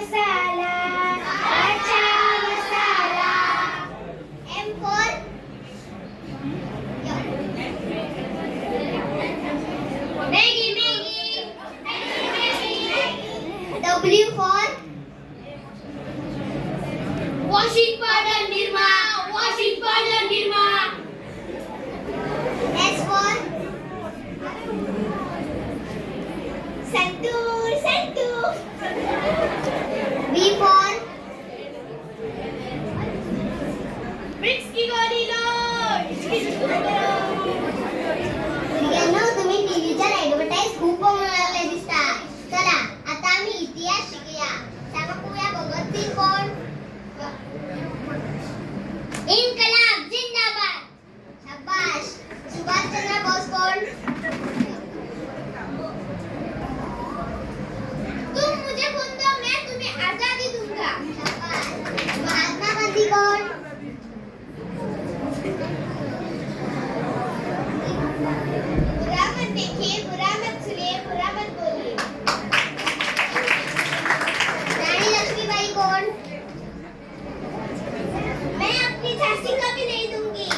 मसाला, अच्छा मसाला. M for Maggi, Maggi. W for washing powder, Nirma. Washing powder, Nirma. S for Santur, Santur. V for Bricks की गोली low. मुलांनो, तुम्ही टीव्हीच्या advertise खूप बघून लागले दिसता. चला आता आम्ही इतिहास शिकूया. सांगा भगत सिंग कोण? इन्कलाब जिंदाबाद. शाबाश. सुभाष चंद्र बोस कोण? तुम मुझे खून दो, मैं तुम्हें आजादी दूंगा. शाबाश. महात्मा गांधी कोण? बुरा मत देखिए, बुरा मत सुनिए, बुरा मत बोलिए. रानी लक्ष्मीबाई कोण? मैं अपनी झांसी कभी नहीं दूंगी.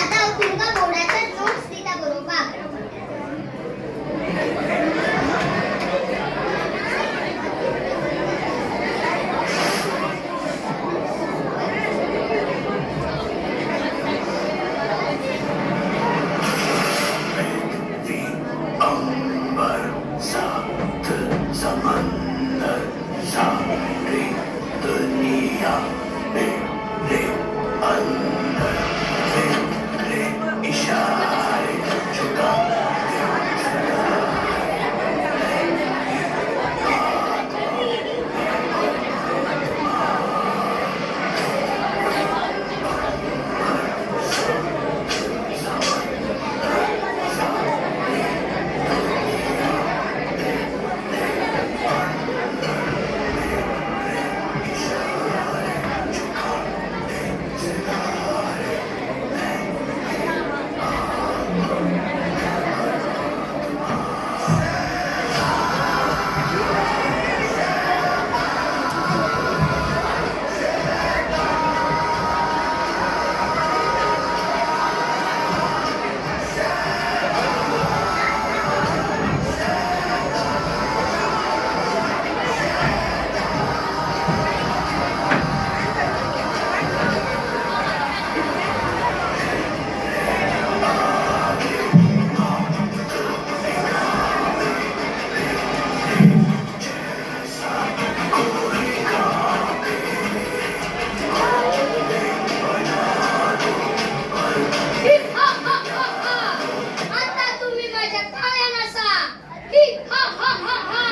आता तुमका बोर्डाचा नोट्स दिता बरोबर. अंबर सात समंदर सारी दुनिया मेरे अंदर तेरे इशारे झुका आता तुम्ही माझ्या काळ्या नसा. हा हा हा हा.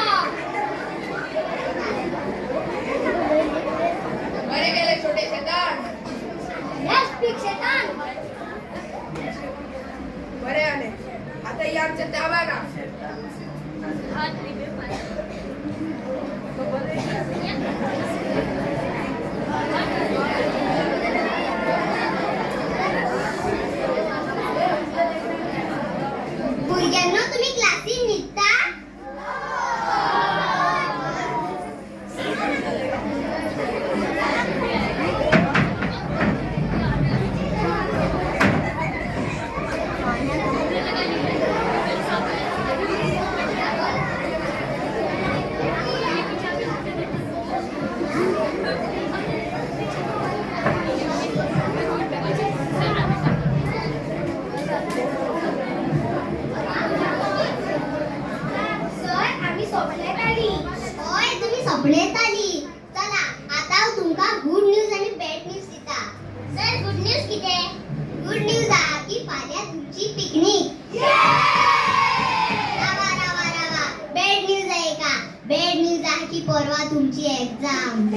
बरे गेले छोटे शैतान. Yes, big शैतान. बरे आले. आता या आमच्या ताबा का. मुलांनो, तुम्ही क्लासिक निघता? स्वप्नेत आली. चला आता तुमका गुड न्यूज आणि बॅड न्यूज दिता. सर गुड न्यूज किती? गुड न्यूज हा की फाल्यां तुमची पिकनिक. रावा रावा रावा. बॅड न्यूज आहे का? बॅड न्यूज आहे की परवा तुमची एक्झाम.